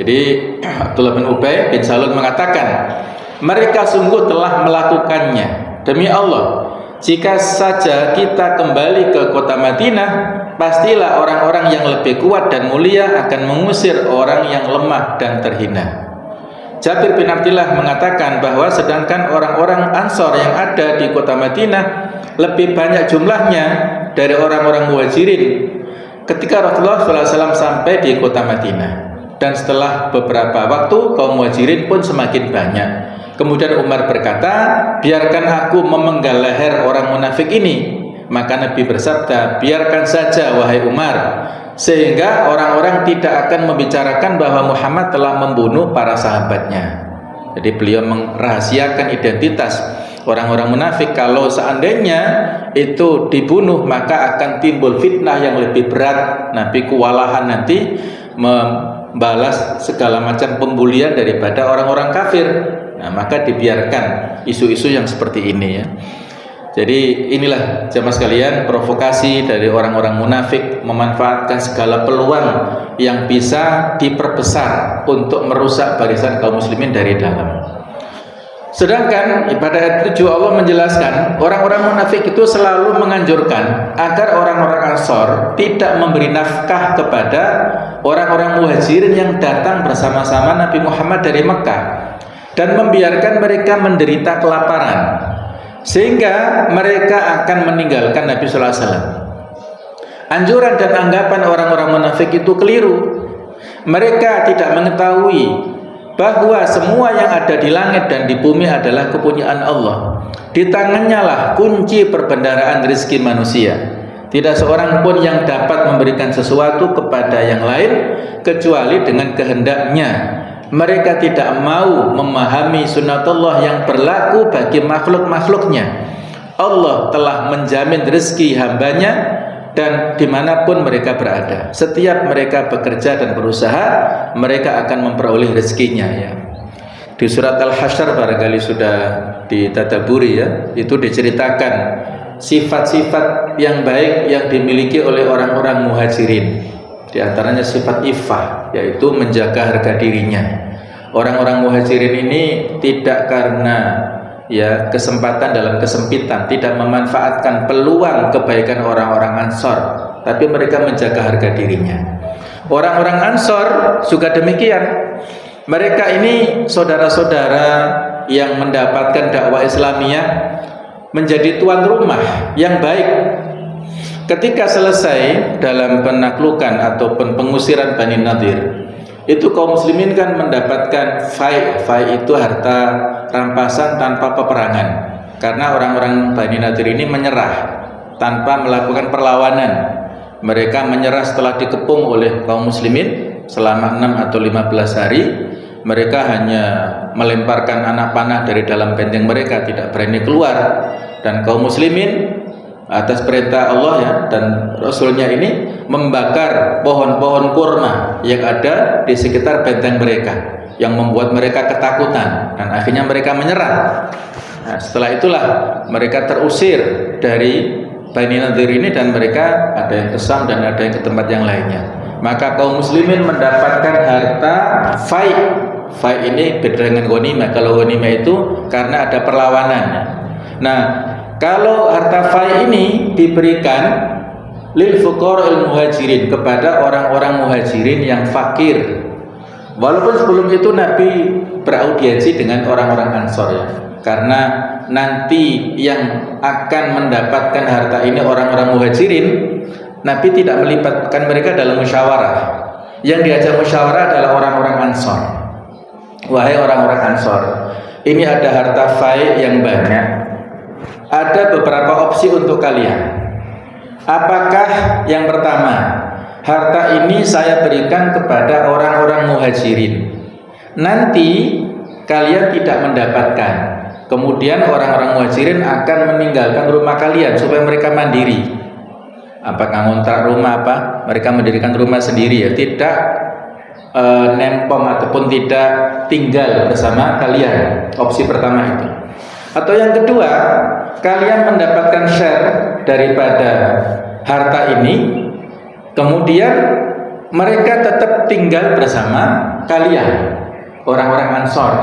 Jadi Abdullah bin Ubay bin Salul mengatakan, mereka sungguh telah melakukannya. Demi Allah, jika saja kita kembali ke kota Madinah, pastilah orang-orang yang lebih kuat dan mulia akan mengusir orang yang lemah dan terhina. Jabir bin Abdullah mengatakan bahwa sedangkan orang-orang Ansor yang ada di kota Madinah lebih banyak jumlahnya dari orang-orang Muhajirin ketika Rasulullah SAW sampai di kota Madinah. Dan setelah beberapa waktu kaum Muhajirin pun semakin banyak. Kemudian Umar berkata, biarkan aku memenggal leher orang munafik ini. Maka Nabi bersabda, biarkan saja wahai Umar, sehingga orang-orang tidak akan membicarakan bahwa Muhammad telah membunuh para sahabatnya. Jadi beliau merahasiakan identitas orang-orang munafik. Kalau seandainya itu dibunuh, maka akan timbul fitnah yang lebih berat. Nabi kewalahan nanti membalas segala macam pembulian daripada orang-orang kafir. Nah, maka dibiarkan isu-isu yang seperti ini ya. Jadi inilah jamaah sekalian, provokasi dari orang-orang munafik memanfaatkan segala peluang yang bisa diperbesar untuk merusak barisan kaum muslimin dari dalam. Sedangkan pada ayat 7 Allah menjelaskan, orang-orang munafik itu selalu menganjurkan agar orang-orang Ansor tidak memberi nafkah kepada orang-orang Muhajirin yang datang bersama-sama Nabi Muhammad dari Mekah, dan membiarkan mereka menderita kelaparan, sehingga mereka akan meninggalkan Nabi sallallahu alaihi wasallam. Anjuran dan anggapan orang-orang munafik itu keliru. Mereka tidak mengetahui bahwa semua yang ada di langit dan di bumi adalah kepunyaan Allah. Di tangannya lah kunci perbendaharaan rezeki manusia. Tidak seorang pun yang dapat memberikan sesuatu kepada yang lain kecuali dengan kehendaknya. Mereka tidak mau memahami sunnatullah yang berlaku bagi makhluk-makhluknya. Allah telah menjamin rezeki hambanya dan dimanapun mereka berada. Setiap mereka bekerja dan berusaha, mereka akan memperoleh rezekinya ya. Di surat Al-Hasyr barangkali sudah ditadaburi ya, itu diceritakan sifat-sifat yang baik yang dimiliki oleh orang-orang Muhajirin. Di antaranya sifat iffah, yaitu menjaga harga dirinya. Orang-orang Muhajirin ini tidak karena ya kesempatan dalam kesempitan, tidak memanfaatkan peluang kebaikan orang-orang Ansor, tapi mereka menjaga harga dirinya. Orang-orang Ansor juga demikian. Mereka ini saudara-saudara yang mendapatkan dakwah Islamiyah, menjadi tuan rumah yang baik. Ketika selesai dalam penaklukan ataupun pengusiran Bani Nadir, itu kaum muslimin kan mendapatkan fai itu harta rampasan tanpa peperangan, karena orang-orang Bani Nadir ini menyerah tanpa melakukan perlawanan. Mereka menyerah setelah dikepung oleh kaum muslimin selama 6 atau 15 hari. Mereka hanya melemparkan anak panah dari dalam benteng mereka, tidak berani keluar. Dan kaum muslimin atas perintah Allah ya dan Rasulnya ini membakar pohon-pohon kurma yang ada di sekitar benteng mereka, yang membuat mereka ketakutan dan akhirnya mereka menyerah. Nah, setelah itulah mereka terusir dari Bani Nadir ini, dan mereka ada yang ke Syam dan ada yang ke tempat yang lainnya. Maka kaum muslimin mendapatkan harta fai. Fai ini beda dengan ghanimah. Kalau ghanimah itu karena ada perlawanan. Nah, kalau harta fai ini diberikan lil fuqara'il muhajirin, kepada orang-orang muhajirin yang fakir. Walaupun sebelum itu Nabi beraudiensi dengan orang-orang Ansor ya, karena nanti yang akan mendapatkan harta ini orang-orang muhajirin, Nabi tidak melibatkan mereka dalam musyawarah. Yang diajak musyawarah adalah orang-orang Ansor. Wahai orang-orang Ansor, ini ada harta fai yang banyak. Ada beberapa opsi untuk kalian. Apakah yang pertama, harta ini saya berikan kepada orang-orang muhajirin, nanti kalian tidak mendapatkan, Kemudian orang-orang muhajirin akan meninggalkan rumah kalian supaya mereka mandiri. Apakah ngontrak rumah apa? Mereka mendirikan rumah sendiri ya, tidak nempong ataupun tidak tinggal bersama kalian. Opsi pertama itu. Atau yang kedua, kalian mendapatkan share daripada harta ini, kemudian mereka tetap tinggal bersama kalian, orang-orang Ansor.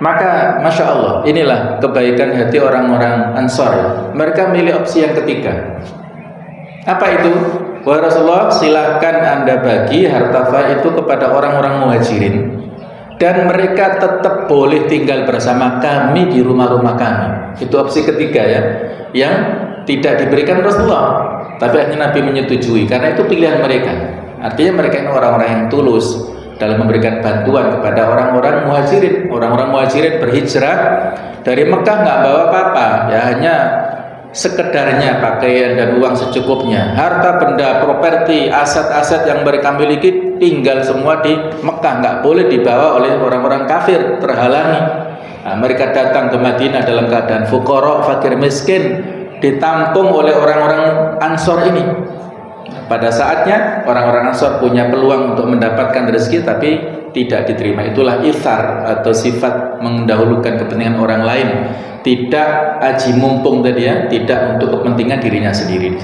Maka Masya Allah, inilah kebaikan hati orang-orang Ansor. Mereka milih opsi yang ketiga. Apa itu? Wahai Rasulullah, silahkan Anda bagi harta itu kepada orang-orang muhajirin, dan mereka tetap boleh tinggal bersama kami di rumah-rumah kami. Itu opsi ketiga ya, yang tidak diberikan Rasulullah, tapi akhirnya Nabi menyetujui karena itu pilihan mereka. Artinya mereka ini orang-orang yang tulus dalam memberikan bantuan kepada orang-orang muhajirin. Orang-orang muhajirin berhijrah dari Mekah nggak bawa apa-apa, ya hanya sekedarnya pakaian dan uang secukupnya. Harta benda, properti, aset-aset yang mereka miliki tinggal semua di Mekah, nggak boleh dibawa oleh orang-orang kafir, terhalangi. Nah, mereka datang ke Madinah dalam keadaan fuqara, fakir miskin, ditampung oleh orang-orang Ansor ini. Pada saatnya orang-orang Ansor punya peluang untuk mendapatkan rezeki, tapi tidak diterima. Itulah ithar atau sifat mendahulukan kepentingan orang lain, tidak aji mumpung tadi ya, tidak untuk kepentingan dirinya sendiri.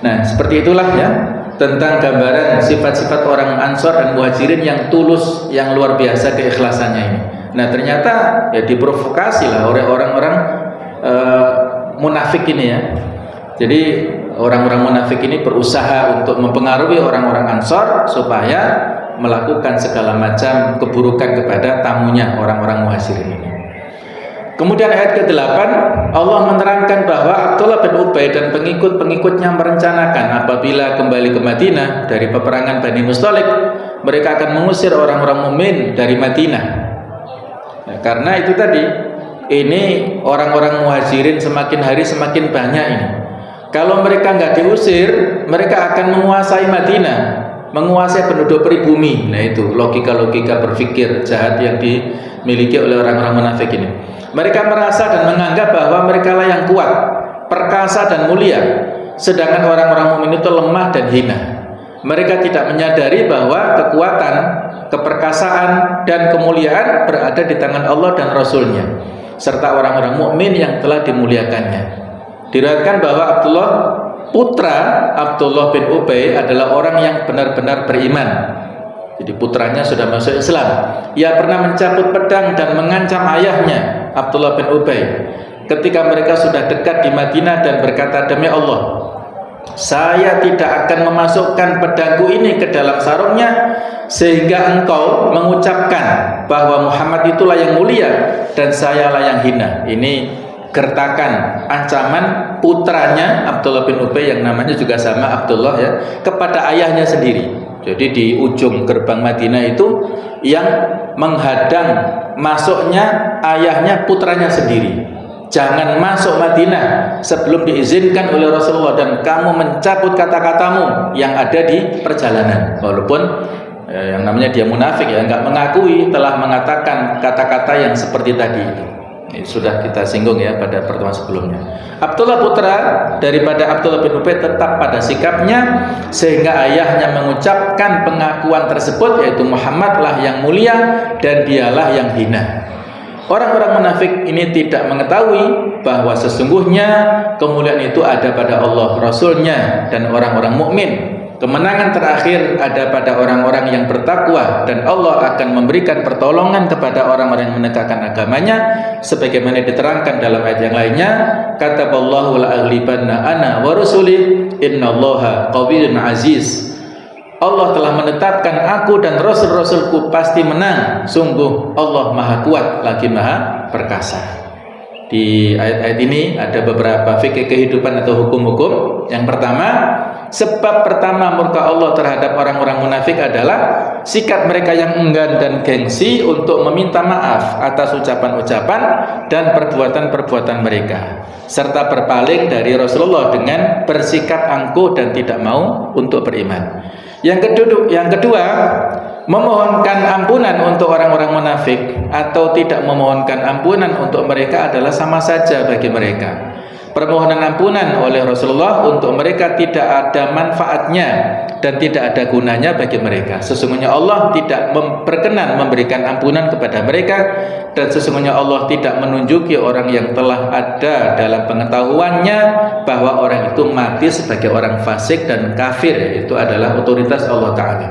Nah, seperti itulah ya tentang gambaran sifat-sifat orang Ansor dan Muhajirin yang tulus, yang luar biasa keikhlasannya ini. Nah, ternyata ya diprovokasi lah oleh orang-orang munafik ini ya. Jadi orang-orang munafik ini berusaha untuk mempengaruhi orang-orang Ansor supaya melakukan segala macam keburukan kepada tamunya, orang-orang Muhajirin ini. Kemudian ayat ke-8 Allah menerangkan bahwa Abdullah bin Ubay dan pengikut-pengikutnya merencanakan apabila kembali ke Madinah dari peperangan Bani Mustalik, mereka akan mengusir orang-orang mukmin dari Madinah. Nah, karena itu tadi, ini orang-orang Muhajirin semakin hari semakin banyak ini. Kalau mereka nggak diusir, mereka akan menguasai Madinah, menguasai penduduk pribumi. Nah, itu logika-logika berpikir jahat yang dimiliki oleh orang-orang munafik ini. Mereka merasa dan menganggap bahwa mereka lah yang kuat, perkasa dan mulia, sedangkan orang-orang mukmin itu lemah dan hina. Mereka tidak menyadari bahwa kekuatan, keperkasaan dan kemuliaan berada di tangan Allah dan Rasul-Nya, serta orang-orang mukmin yang telah dimuliakannya. Diriwayatkan bahwa putra Abdullah bin Ubay adalah orang yang benar-benar beriman. Jadi putranya sudah masuk Islam. Ia pernah mencabut pedang dan mengancam ayahnya Abdullah bin Ubay ketika mereka sudah dekat di Madinah dan berkata, demi Allah, saya tidak akan memasukkan pedangku ini ke dalam sarungnya sehingga engkau mengucapkan bahwa Muhammad itulah yang mulia dan sayalah yang hina. Ini gertakan ancaman putranya Abdullah bin Ubay yang namanya juga sama Abdullah ya, kepada ayahnya sendiri. Jadi di ujung gerbang Madinah itu yang menghadang masuknya ayahnya putranya sendiri. Jangan masuk Madinah sebelum diizinkan oleh Rasulullah dan kamu mencabut kata-katamu yang ada di perjalanan. Walaupun yang namanya dia munafik ya, enggak mengakui telah mengatakan kata-kata yang seperti tadi. Ini sudah kita singgung ya pada pertemuan sebelumnya. Abdullah putra daripada Abdullah bin Ubay tetap pada sikapnya sehingga ayahnya mengucapkan pengakuan tersebut, yaitu Muhammadlah yang mulia dan dialah yang hina. Orang-orang munafik ini tidak mengetahui bahwa sesungguhnya kemuliaan itu ada pada Allah, Rasul-Nya dan orang-orang mukmin. Kemenangan terakhir ada pada orang-orang yang bertakwa dan Allah akan memberikan pertolongan kepada orang-orang yang menegakkan agamanya sebagaimana diterangkan dalam ayat yang lainnya, kataballahu la aghlibanna ana wa rusuli innallaha qawiyyun aziz. Allah telah menetapkan aku dan rasul-rasulku pasti menang, sungguh Allah maha kuat lagi maha perkasa. Di ayat-ayat ini ada beberapa fikih kehidupan atau hukum-hukum. Yang pertama, sebab pertama murka Allah terhadap orang-orang munafik adalah sikap mereka yang enggan dan gengsi untuk meminta maaf atas ucapan-ucapan dan perbuatan-perbuatan mereka, serta berpaling dari Rasulullah dengan bersikap angkuh dan tidak mau untuk beriman. Yang kedua, memohonkan ampunan untuk orang-orang munafik atau tidak memohonkan ampunan untuk mereka adalah sama saja bagi mereka. Permohonan ampunan oleh Rasulullah untuk mereka tidak ada manfaatnya dan tidak ada gunanya bagi mereka. Sesungguhnya Allah tidak berkenan memberikan ampunan kepada mereka, dan sesungguhnya Allah tidak menunjuki orang yang telah ada dalam pengetahuannya bahwa orang itu mati sebagai orang fasik dan kafir. Itu adalah otoritas Allah Ta'ala.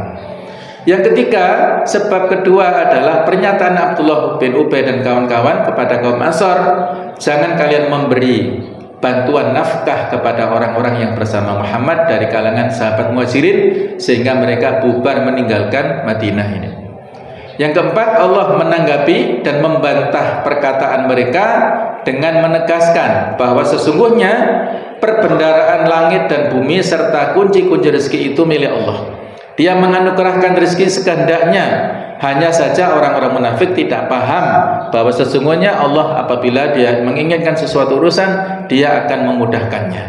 Yang ketiga, sebab kedua adalah pernyataan Abdullah bin Ubay dan kawan-kawan kepada kaum Ansar, jangan kalian memberi bantuan nafkah kepada orang-orang yang bersama Muhammad dari kalangan sahabat Muhajirin sehingga mereka bubar meninggalkan Madinah ini. Yang keempat, Allah menanggapi dan membantah perkataan mereka dengan menegaskan bahwa sesungguhnya perbendaharaan langit dan bumi serta kunci-kunci rezeki itu milik Allah. Dia menganugerahkan rezeki sekehendaknya. Hanya saja orang-orang munafik tidak paham bahwa sesungguhnya Allah apabila dia menginginkan sesuatu urusan, dia akan memudahkannya.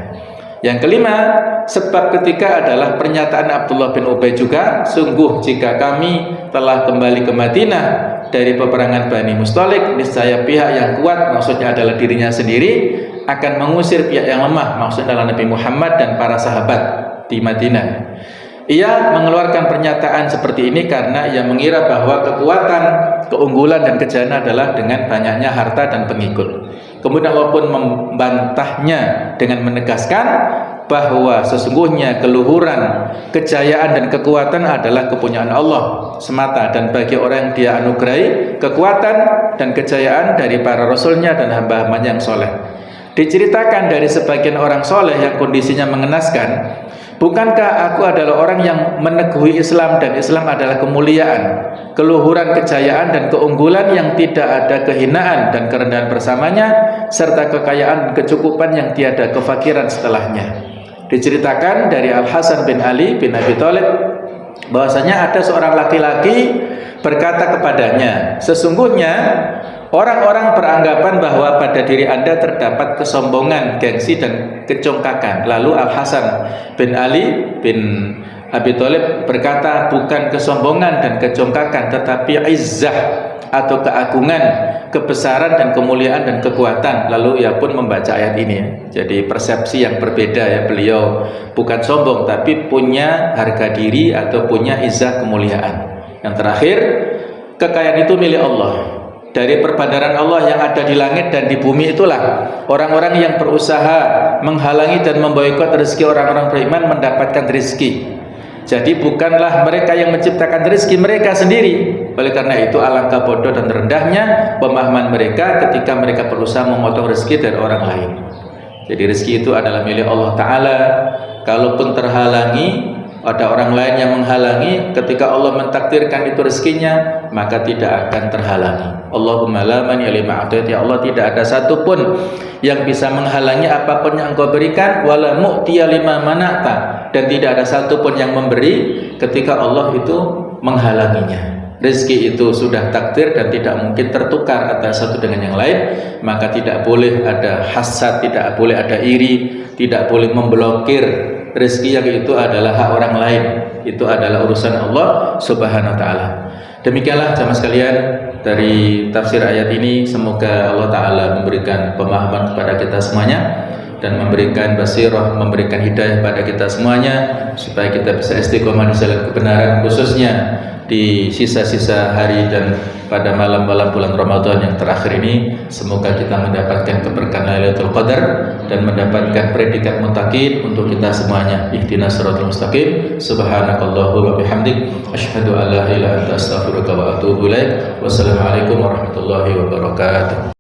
Yang kelima, sebab ketiga adalah pernyataan Abdullah bin Ubay juga, sungguh jika kami telah kembali ke Madinah dari peperangan Bani Mustalik, niscaya pihak yang kuat, maksudnya adalah dirinya sendiri, akan mengusir pihak yang lemah, maksudnya adalah Nabi Muhammad dan para sahabat di Madinah. Ia mengeluarkan pernyataan seperti ini karena ia mengira bahwa kekuatan, keunggulan dan kejayaan adalah dengan banyaknya harta dan pengikut. Kemudian Allah pun membantahnya dengan menegaskan bahwa sesungguhnya keluhuran, kejayaan dan kekuatan adalah kepunyaan Allah semata, dan bagi orang yang dia anugerahi kekuatan dan kejayaan dari para rasulnya dan hamba-hambanya yang soleh. Diceritakan dari sebagian orang soleh yang kondisinya mengenaskan, bukankah aku adalah orang yang meneguhi Islam dan Islam adalah kemuliaan, keluhuran, kejayaan dan keunggulan yang tidak ada kehinaan dan kerendahan bersamanya, serta kekayaan dan kecukupan yang tiada kefakiran setelahnya. Diceritakan dari Al-Hasan bin Ali bin Abi Thalib bahwasanya ada seorang laki-laki berkata kepadanya, sesungguhnya orang-orang beranggapan bahwa pada diri Anda terdapat kesombongan, gengsi dan kecongkakan. Lalu Al-Hasan bin Ali bin Abi Thalib berkata, bukan kesombongan dan kecongkakan, tetapi izzah atau keagungan, kebesaran dan kemuliaan dan kekuatan. Lalu ia pun membaca ayat ini. Jadi persepsi yang berbeda ya, beliau bukan sombong tapi punya harga diri atau punya izzah, kemuliaan. Yang terakhir, kekayaan itu milik Allah. Dari perbandaran Allah yang ada di langit dan di bumi itulah orang-orang yang berusaha menghalangi dan memboikot rezeki orang-orang beriman mendapatkan rezeki. Jadi bukanlah mereka yang menciptakan rezeki mereka sendiri. Oleh karena itu alangkah bodoh dan rendahnya pemahaman mereka ketika mereka berusaha memotong rezeki dari orang lain. Jadi rezeki itu adalah milik Allah Ta'ala. Kalaupun terhalangi, ada orang lain yang menghalangi, ketika Allah mentakdirkan itu rezekinya, maka tidak akan terhalangi. Allahumma la mani lima a'tait, ya Allah tidak ada satupun yang bisa menghalangi apapun yang Engkau berikan, wala mu'tiya lima mana'ta, dan tidak ada satupun yang memberi ketika Allah itu menghalanginya. Rezeki itu sudah takdir dan tidak mungkin tertukar antara satu dengan yang lain, maka tidak boleh ada hasad, tidak boleh ada iri, tidak boleh memblokir rezeki yang itu adalah hak orang lain. Itu adalah urusan Allah Subhanahu wa ta'ala. Demikianlah jamaah sekalian dari tafsir ayat ini, semoga Allah Ta'ala memberikan pemahaman kepada kita semuanya dan memberikan basirah, memberikan hidayah pada kita semuanya, supaya kita bisa istiqomah di jalan kebenaran, khususnya di sisa-sisa hari dan pada malam-malam bulan Ramadan yang terakhir ini. Semoga kita mendapatkan keberkahan Lailatul Qadar dan mendapatkan predikat muttaqin untuk kita semuanya. Ihdinas siratal mustaqim. Subhanakallahumma wa bihamdik, asyhadu an la ilaha illa anta, astaghfiruka wa atubu ilaik. Wassalamualaikum warahmatullahi wabarakatuh.